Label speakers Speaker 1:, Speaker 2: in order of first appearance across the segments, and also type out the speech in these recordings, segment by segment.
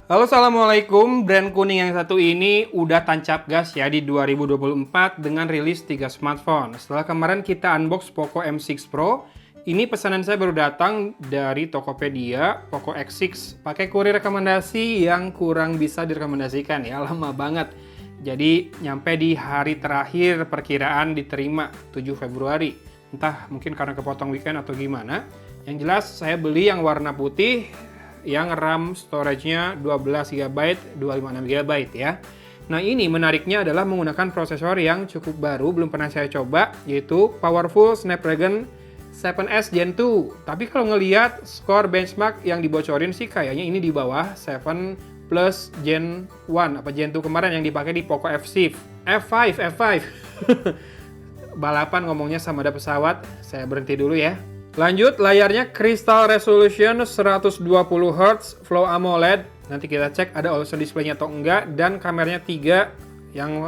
Speaker 1: Halo, assalamualaikum. Brand kuning yang satu ini udah tancap gas ya di 2024 dengan rilis 3 smartphone. Setelah kemarin kita unbox Poco M6 Pro, ini pesanan saya baru datang dari Tokopedia, Poco X6. Pakai kurir rekomendasi yang kurang bisa direkomendasikan ya, lama banget. Jadi nyampe di hari terakhir perkiraan diterima 7 Februari. Entah mungkin karena kepotong weekend atau gimana. Yang jelas saya beli yang warna putih, yang RAM storage-nya 12 GB, 256 GB ya. Nah, ini menariknya adalah menggunakan prosesor yang cukup baru, belum pernah saya coba, yaitu Powerful Snapdragon 7S Gen 2. Tapi kalau ngelihat skor benchmark yang dibocorin sih kayaknya ini di bawah 7 Plus Gen 1 apa Gen 2 kemarin yang dipakai di Poco F5. F5. Balapan ngomongnya sama ada pesawat. Saya berhenti dulu ya. Lanjut, layarnya Crystal Resolution 120 Hz Flow AMOLED. Nanti kita cek ada OLED display-nya atau enggak. Dan kameranya 3 yang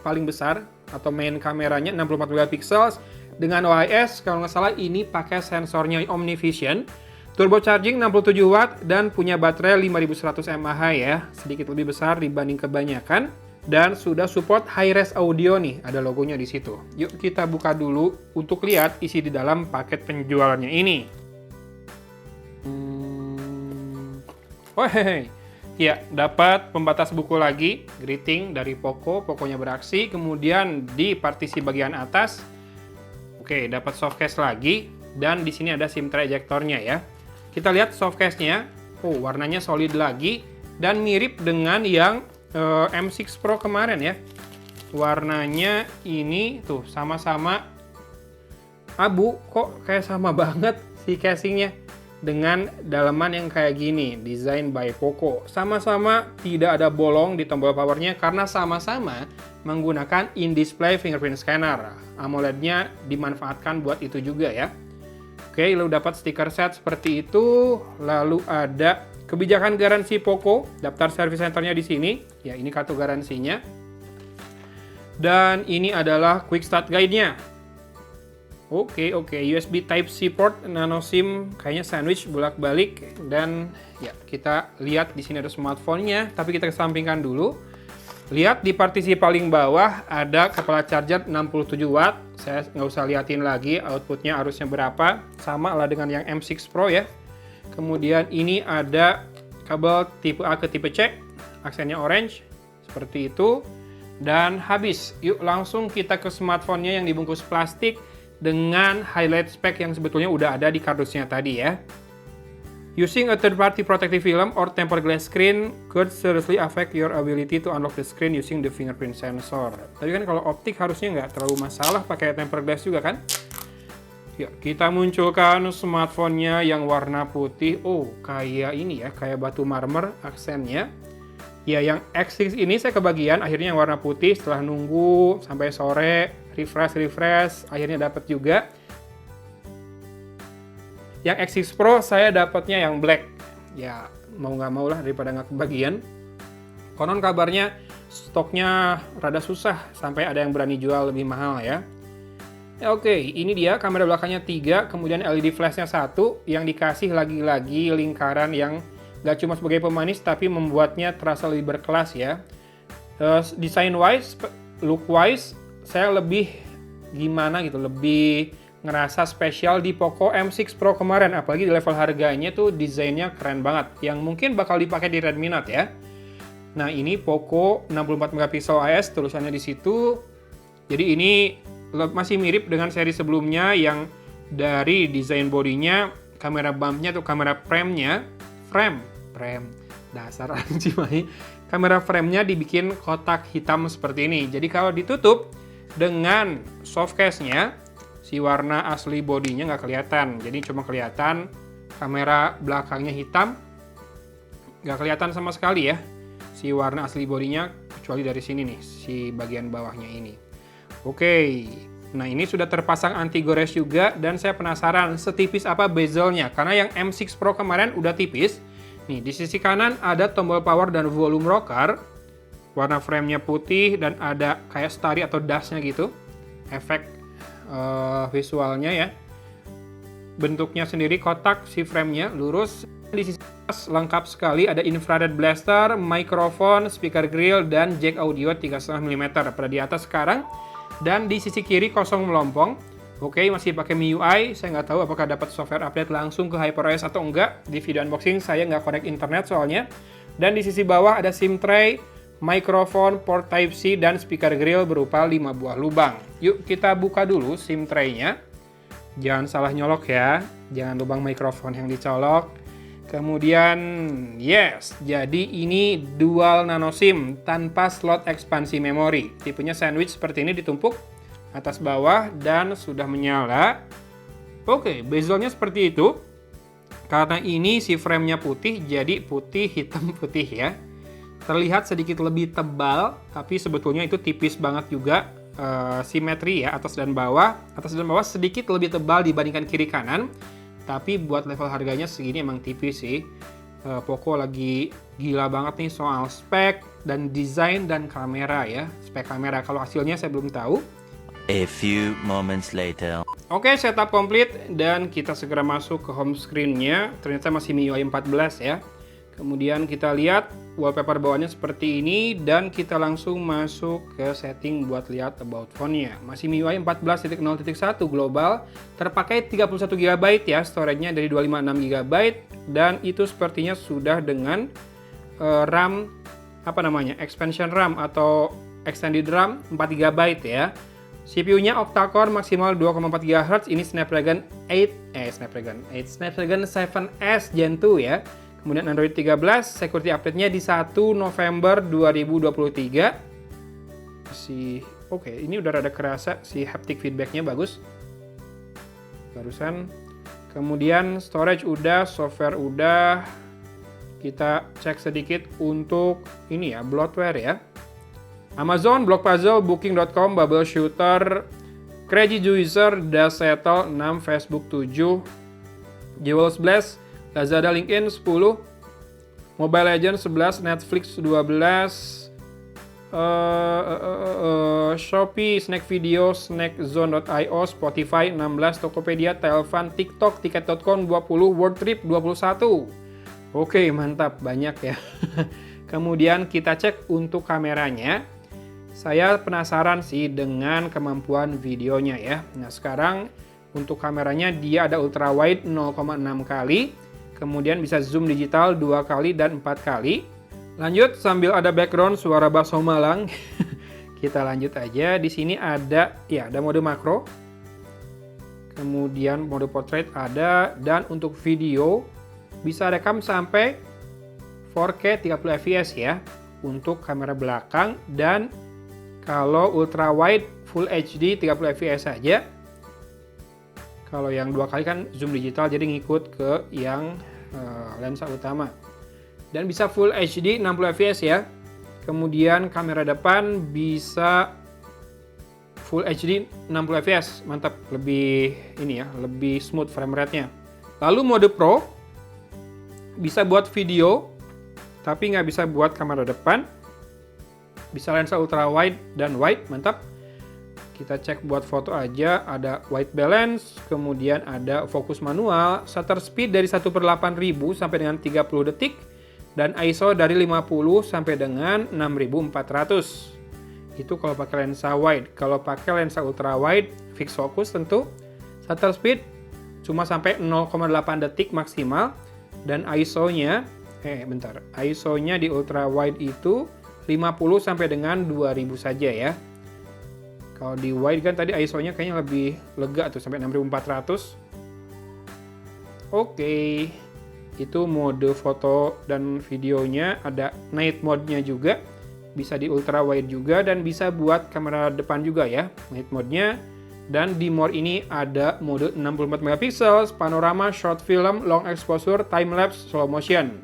Speaker 1: paling besar atau main kameranya 64 megapixel dengan OIS. Kalau nggak salah ini pakai sensornya OmniVision. Turbo charging 67 watt dan punya baterai 5100 mAh ya. Sedikit lebih besar dibanding kebanyakan. Dan sudah support high-res audio nih, ada logonya di situ. Yuk kita buka dulu untuk lihat isi di dalam paket penjualannya ini. Oh hehe. Ya, dapat pembatas buku lagi, greeting dari Poco, Poconya beraksi. Kemudian di partisi bagian atas, oke, dapat softcase lagi. Dan di sini ada SIM tray ejectornya ya. Kita lihat softcase-nya, oh warnanya solid lagi dan mirip dengan yang M6 Pro kemarin ya. Warnanya ini tuh sama-sama abu, kok kayak sama banget si casingnya dengan dalaman yang kayak gini, desain by Poco. Sama-sama tidak ada bolong di tombol powernya karena sama-sama menggunakan in-display fingerprint scanner. AMOLED-nya dimanfaatkan buat itu juga ya. Oke, lalu dapat stiker set seperti itu, lalu ada kebijakan garansi Poco, daftar service centernya di sini. Ya, ini kartu garansinya. Dan ini adalah quick start guide-nya. Oke, USB Type-C port, nano SIM, kayaknya sandwich bolak-balik. Dan ya, kita lihat di sini ada smartphone-nya, tapi kita kesampingkan dulu. Lihat di partisi paling bawah ada kepala charger 67 watt. Saya nggak usah liatin lagi outputnya arusnya berapa. Sama lah dengan yang M6 Pro ya. Kemudian ini ada kabel tipe A ke tipe C, aksennya orange, seperti itu. Dan habis, yuk langsung kita ke smartphone-nya yang dibungkus plastik dengan highlight spek yang sebetulnya udah ada di kardusnya tadi ya. Using a third-party protective film or tempered glass screen could seriously affect your ability to unlock the screen using the fingerprint sensor. Tapi kan kalau optik harusnya nggak terlalu masalah pakai tempered glass juga kan? Ya, kita munculkan smartphone-nya yang warna putih. Oh, kayak ini ya, kayak batu marmer aksennya. Ya, yang X6 ini saya kebagian, akhirnya yang warna putih setelah nunggu sampai sore, refresh, akhirnya dapat juga. Yang X6 Pro saya dapatnya yang black. Ya, mau nggak mau lah daripada nggak kebagian. Konon kabarnya stoknya rada susah, sampai ada yang berani jual lebih mahal ya. Oke, ini dia kamera belakangnya 3, kemudian LED flashnya 1, yang dikasih lagi-lagi lingkaran yang nggak cuma sebagai pemanis, tapi membuatnya terasa lebih berkelas ya. Design-wise, look-wise, saya lebih gimana gitu, lebih ngerasa spesial di Poco M6 Pro kemarin, apalagi di level harganya tuh desainnya keren banget, yang mungkin bakal dipakai di Redmi Note ya. Nah, ini Poco 64 megapixel OIS, tulisannya di situ. Jadi ini masih mirip dengan seri sebelumnya yang dari desain bodinya, kamera bumpnya atau kamera frame-nya, frame, dasar anjing mai. Kamera frame-nya dibikin kotak hitam seperti ini. Jadi kalau ditutup dengan soft case-nya, si warna asli bodinya nggak kelihatan. Jadi cuma kelihatan kamera belakangnya hitam, nggak kelihatan sama sekali ya si warna asli bodinya, kecuali dari sini nih, si bagian bawahnya ini. Oke, nah ini sudah terpasang anti gores juga dan saya penasaran setipis apa bezelnya karena yang M6 Pro kemarin udah tipis. Nih di sisi kanan ada tombol power dan volume rocker, warna frame-nya putih dan ada kayak starry atau dust-nya gitu, efek visualnya ya. Bentuknya sendiri kotak si frame-nya lurus. Di sisi atas lengkap sekali, ada infrared blaster, mikrofon, speaker grill, dan jack audio 3,5 mm pada di atas sekarang. Dan di sisi kiri kosong melompong. Oke, masih pakai MIUI. Saya nggak tahu apakah dapat software update langsung ke HyperOS atau enggak. Di video unboxing saya nggak connect internet soalnya. Dan di sisi bawah ada SIM tray, mikrofon, port Type-C, dan speaker grill berupa 5 buah lubang. Yuk kita buka dulu SIM tray-nya. Jangan salah nyolok ya. Jangan lubang mikrofon yang dicolok. Kemudian, yes, jadi ini dual nano SIM tanpa slot ekspansi memori. Tipenya sandwich seperti ini ditumpuk atas bawah dan sudah menyala. Oke, bezelnya seperti itu. Karena ini si frame-nya putih, jadi putih, hitam, putih ya. Terlihat sedikit lebih tebal, tapi sebetulnya itu tipis banget juga. Simetri ya, atas dan bawah. Atas dan bawah sedikit lebih tebal dibandingkan kiri kanan. Tapi buat level harganya segini emang tipis sih. Poco lagi gila banget nih soal spek dan desain dan kamera ya. Spek kamera, kalau hasilnya saya belum tahu.
Speaker 2: A few moments later.
Speaker 1: Oke, setup komplit dan kita segera masuk ke home screen-nya. Ternyata masih MIUI 14 ya. Kemudian kita lihat wallpaper bawahnya seperti ini dan kita langsung masuk ke setting buat lihat about phone-nya. Masih MIUI 14.0.1 global, terpakai 31 GB ya, storage-nya dari 256 GB dan itu sepertinya sudah dengan RAM expansion RAM atau extended RAM 4 GB ya. CPU-nya octa-core maksimal 2,4 GHz, ini Snapdragon 7S Gen 2 ya. Kemudian Android 13, security update-nya di 1 November 2023. Oke, ini udah rada kerasa si haptic feedback-nya bagus. Barusan. Kemudian storage udah, software udah. Kita cek sedikit untuk ini ya, bloatware ya. Amazon, Block Puzzle, Booking.com, Bubble Shooter, Crazy Juicer, Dash Settle 6, Facebook 7, Jewels Blast, Lazada, LinkedIn 10, Mobile Legends 11, Netflix 12, Shopee, Snack Video, Snackzone.io, Spotify 16, Tokopedia, Telfan, TikTok, Tiket.com 20, World Trip 21. Oke, mantap, banyak ya. Kemudian kita cek untuk kameranya. Saya penasaran sih dengan kemampuan videonya ya. Nah, sekarang untuk kameranya dia ada ultra wide 0,6 kali. Kemudian bisa zoom digital 2 kali dan 4 kali. Lanjut sambil ada background suara bakso Malang. Kita lanjut aja. Di sini ada mode makro. Kemudian mode portrait ada dan untuk video bisa rekam sampai 4K 30 fps ya untuk kamera belakang dan kalau ultra wide full HD 30 fps saja. Kalau yang 2 kali kan zoom digital jadi ngikut ke yang lensa utama. Dan bisa full HD 60 fps ya. Kemudian kamera depan bisa full HD 60 fps. Mantap, lebih lebih smooth frame rate-nya. Lalu mode Pro bisa buat video tapi nggak bisa buat kamera depan. Bisa lensa ultra wide dan wide, mantap. Kita cek buat foto aja, ada white balance, kemudian ada fokus manual, shutter speed dari 1/8000 sampai dengan 30 detik, dan ISO dari 50 sampai dengan 6400. Itu kalau pakai lensa wide. Kalau pakai lensa ultra wide, fix focus tentu. Shutter speed cuma sampai 0,8 detik maksimal, dan ISO-nya, ISO-nya di ultra wide itu 50 sampai dengan 2000 saja ya. Kalau di wide kan tadi ISO-nya kayaknya lebih lega tuh sampai 6400. Oke. Itu mode foto dan videonya, ada night mode-nya juga. Bisa di ultra wide juga dan bisa buat kamera depan juga ya, night mode-nya. Dan di mode ini ada mode 64 megapiksel, panorama, short film, long exposure, time lapse, slow motion.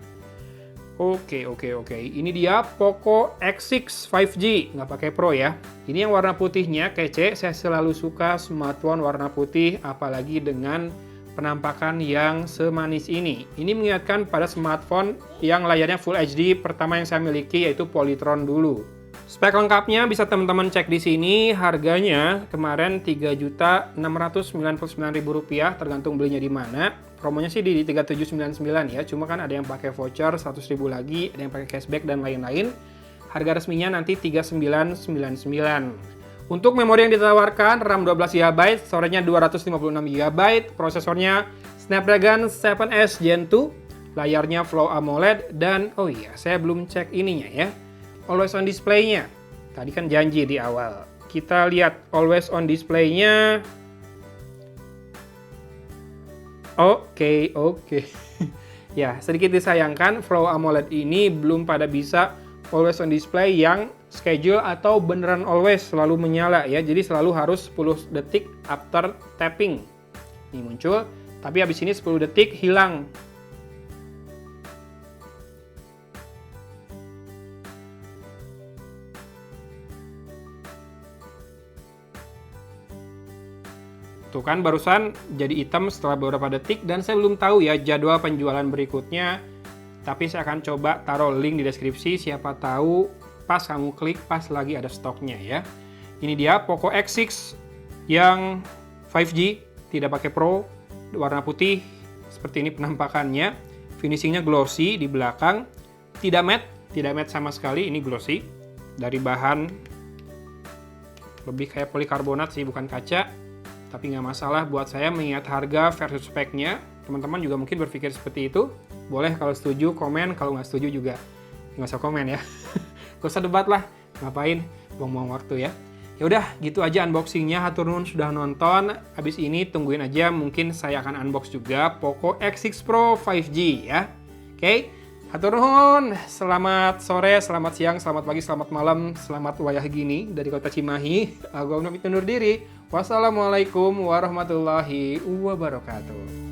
Speaker 1: Oke. Ini dia Poco X6 5G, nggak pakai Pro ya. Ini yang warna putihnya kece. Saya selalu suka smartphone warna putih, apalagi dengan penampakan yang semanis ini. Ini mengingatkan pada smartphone yang layarnya Full HD pertama yang saya miliki, yaitu Polytron dulu. Spek lengkapnya bisa teman-teman cek di sini. Harganya kemarin Rp3.699.000, tergantung belinya di mana. promonya sih di 3799 ya, cuma kan ada yang pakai voucher 100.000 lagi, ada yang pakai cashback dan lain-lain. Harga resminya nanti 3999. Untuk memori yang ditawarkan, RAM 12GB, storage-nya 256GB, prosesornya Snapdragon 7S Gen 2, layarnya Flow AMOLED, dan oh iya, saya belum cek ininya ya, always on display-nya. Tadi kan janji di awal. Kita lihat always on display-nya. Oke. Ya, sedikit disayangkan Flow AMOLED ini belum pada bisa always on display yang schedule atau beneran always selalu menyala ya. Jadi selalu harus 10 detik after tapping. Ini muncul, tapi habis ini 10 detik hilang. Tuh kan barusan jadi hitam setelah beberapa detik dan saya belum tahu ya jadwal penjualan berikutnya. Tapi saya akan coba taruh link di deskripsi, siapa tahu pas kamu klik pas lagi ada stoknya ya. Ini dia Poco X6 yang 5G, tidak pakai Pro, warna putih, seperti ini penampakannya. Finishingnya glossy di belakang, tidak matte sama sekali, ini glossy. Dari bahan lebih kayak polikarbonat sih, bukan kaca. Tapi nggak masalah buat saya mengingat harga versus speknya. Teman-teman juga mungkin berpikir seperti itu. Boleh kalau setuju komen, kalau nggak setuju juga nggak usah komen ya. Gak usah debat lah, ngapain buang-buang waktu ya. Ya udah, gitu aja unboxingnya. Hatur nuhun sudah nonton. Habis ini tungguin aja, mungkin saya akan unbox juga Poco X6 Pro 5G ya. Oke, hatur nuhun. Selamat sore, selamat siang, selamat pagi, selamat malam, selamat wayah gini dari kota Cimahi. Aku pamit undur diri. Wassalamualaikum warahmatullahi wabarakatuh.